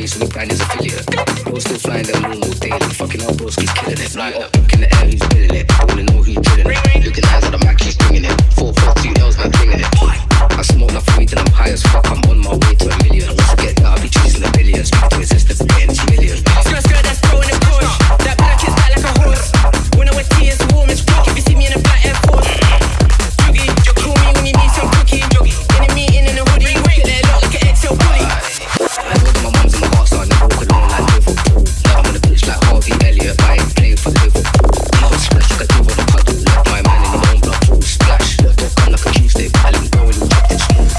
so we banned his affiliate. Bro still flying them normal daily. Fucking our broski's killing it. Flying up, look in the air, who's billing it? I wanna know who's drilling it. Looking eyes at the Mac, he's bringing it. 442 L's, man, bringing it. I smoke enough weed and I'm high as fuck. I'm on my way to a million. Once I get that, I'll be chasing a billion. Speak to his sister for getting 2 million. Skirt, that's throwing his push. That black is tight like a horse. When I wear tea, it's warm as fuck. If you see me in a black Air Force. Juggy, you call me when you need some cookie. In a meeting in a hoodie, look at that, look like an Excel pulley. I know that my mum's in my heart, so I never walk alone like Liverpool. I'm on the pitch like Harvey Elliott, I ain't playing for Liverpool. I'm splash like a dude on the puddle. Left my man in your own blood pool. Splash, look, don't come like a Tuesday. I let him go and he dropped it smooth.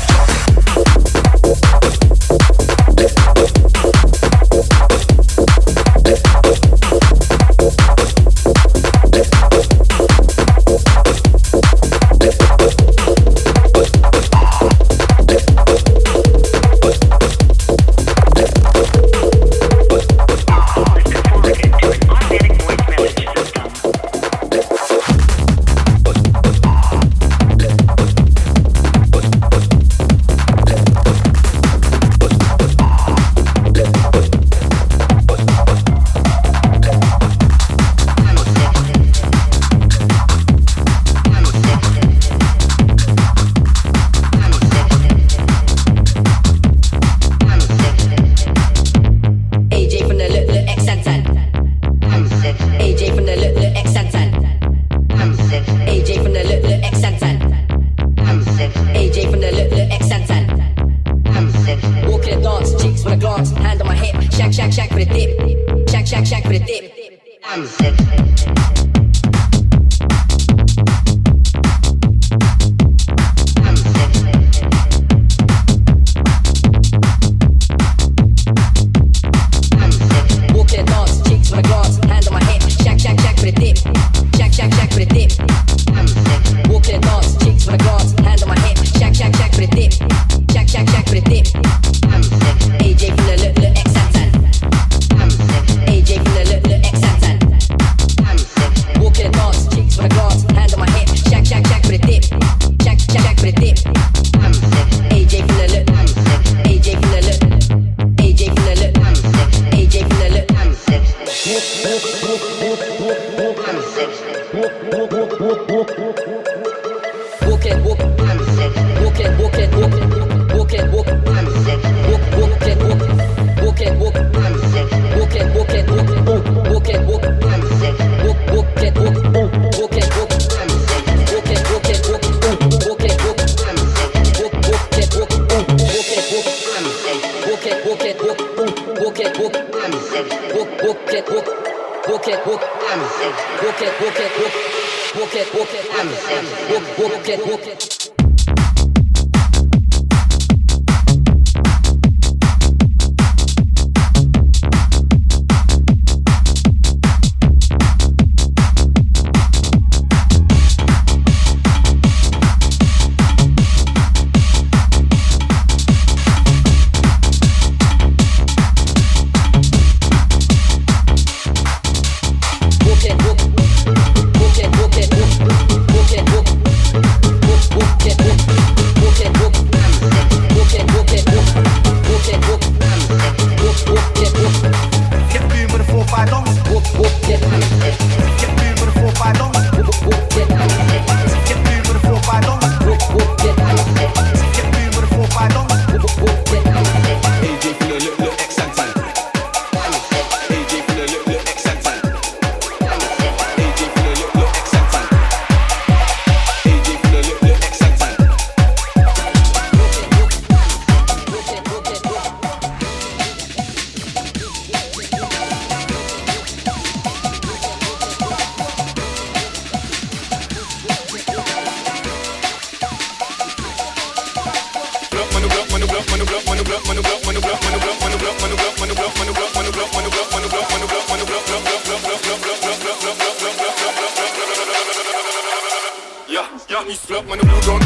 Ich flirт meine Udon,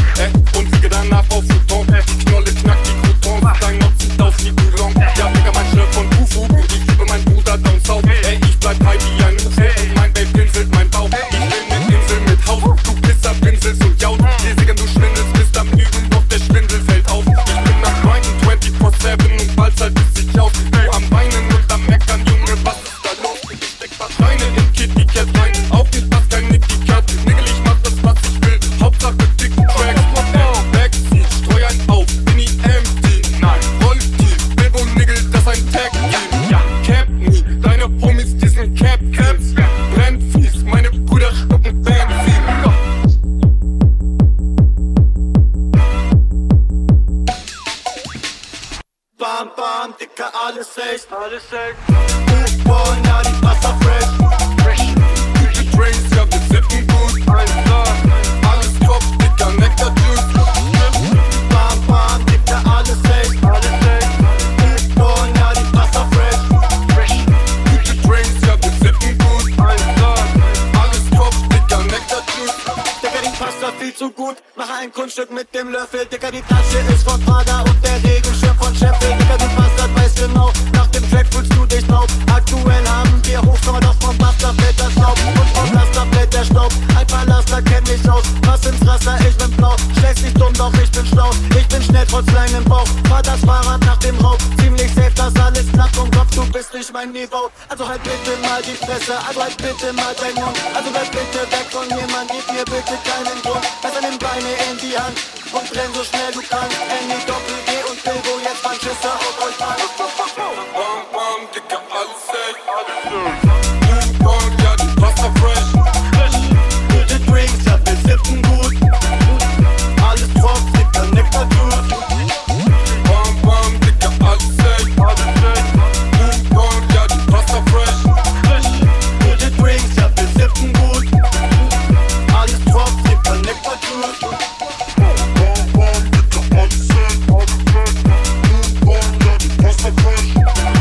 und wiege danach auf Futon, knolle knack die Croutons, dein Nopf sieht aus wie Bouillon. Ja, Digga, mein Shirt von Kufu, ich liebe meinen Bruder down south, ich bleib high wie ein UFO, und mein Babe pinselt mein Bauch. Ich will mit Insel mit Haus, du Pisser, pinselst und jaut, wir siegen, du schwindelst, bist am Üben, doch der Schwindel fällt auf. Ich bin am Grinden 24/7 und bald halt bis ich aus, du am echt. U-Bahn, ja, die Wasser fresh. Gute Drinks, ja, wir sippen gut. Alles Kopf, dicker Nektar-Juice. Bam, bam, gibt ja alles echt. U-Bahn, ja, die Wasser fresh. Gute Drinks, ja, wir sippen gut. Alles Kopf, dicker Nektar-Juice. Digga, die Pasta viel zu gut. Mache ein Kunststück mit dem Löffel. Digga, die Tasche ist von Prada und der Regenschirm von Sheffield. Digga, du Bastard weiß genau, nach dem Track fühlst du dich drauf. Aktuell haben wir Hochsommer, doch vom Laster fällt der Staub. Und vom Laster fällt der Staub. Ein paar Laster kenn mich aus. Was ins Raster, ich bin blau. Schlägst dich dumm, doch ich bin schlau. Ich bin schnell trotz kleinem Bauch. Fahr das Fahrrad nach dem Raub. Ziemlich safe, dass alles klappt und Kopf, du bist nicht mein Niveau. Also halt bitte mal die Fresse, also halt bitte mal dein Mund. Also bleib bitte weg von mir, Mann, gib mir bitte keinen Grund. Besser nimm Beine in die Hand und renn so schnell du kannst. Annie, Doppel-G und Bilbo, jetzt mal Schüsse auf euch an. Bam, bam, dicker, alles echt. U-Bahn, ja, die Wasser fresh. Gute Drinks, ja, wir sippen gut. Alles Tropf, dicker Nektar-Juice. Bam, bam, dicker, alles echt. U-Bahn, ja, die Wasser fresh. Gute Drinks, ja, wir sippen gut. Alles Tropf, dicker Nektar-Juice. Bam, bam, dicker, alles echt. U-Bahn, ja, die Wasser fresh.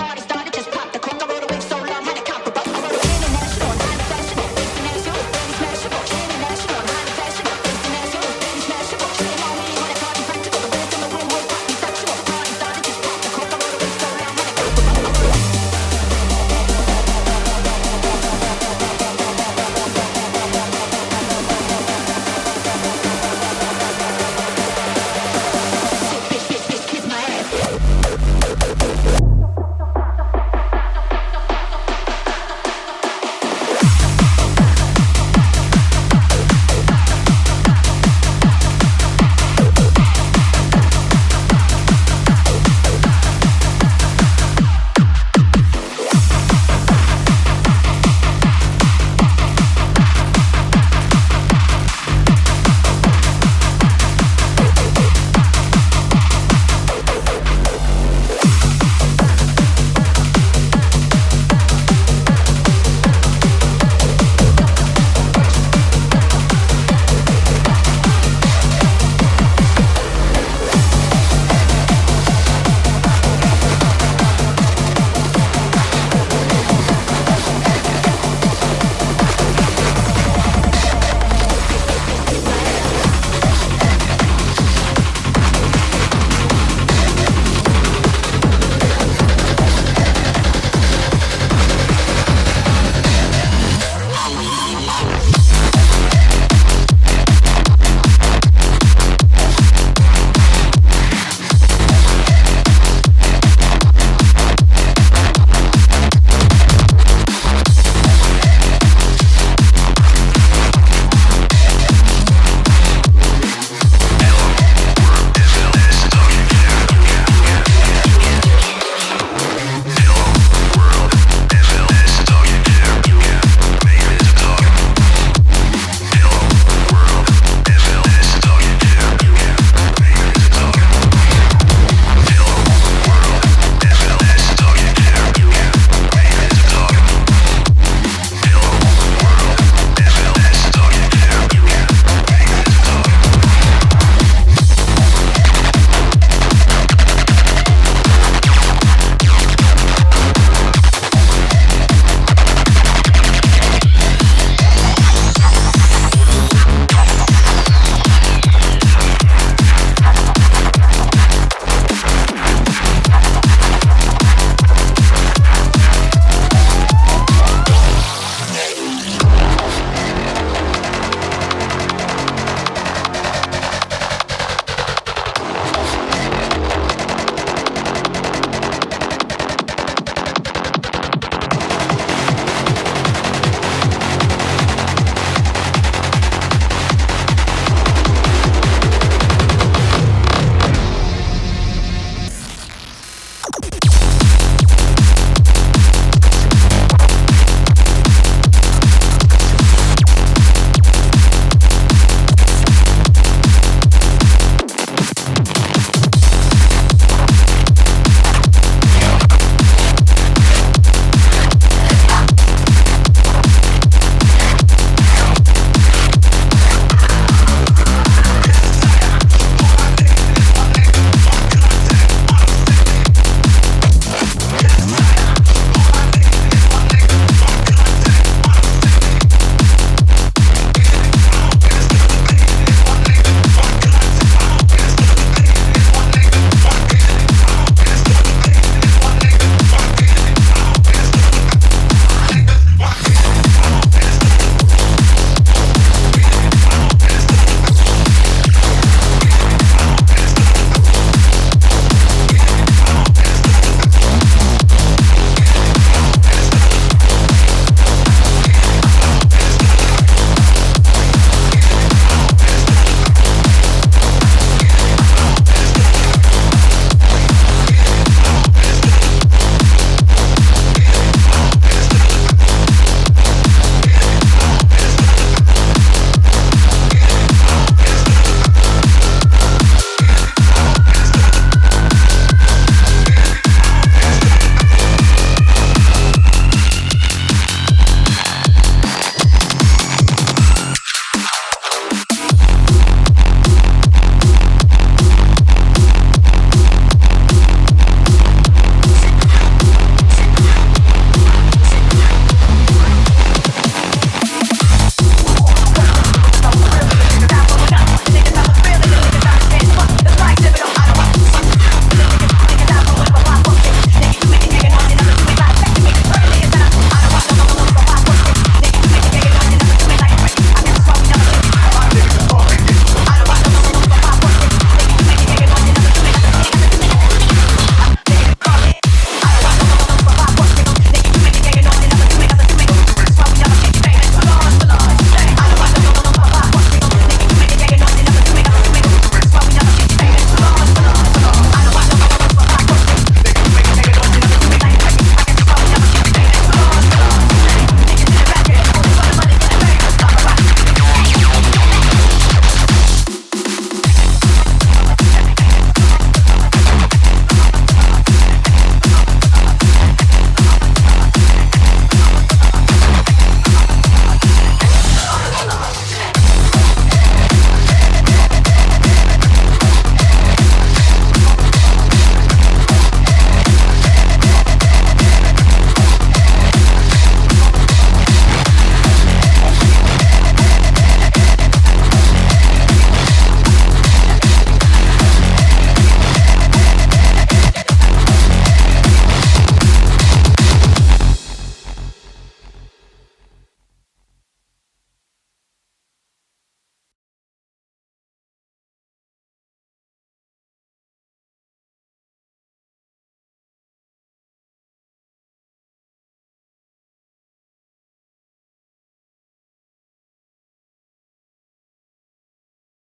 party started.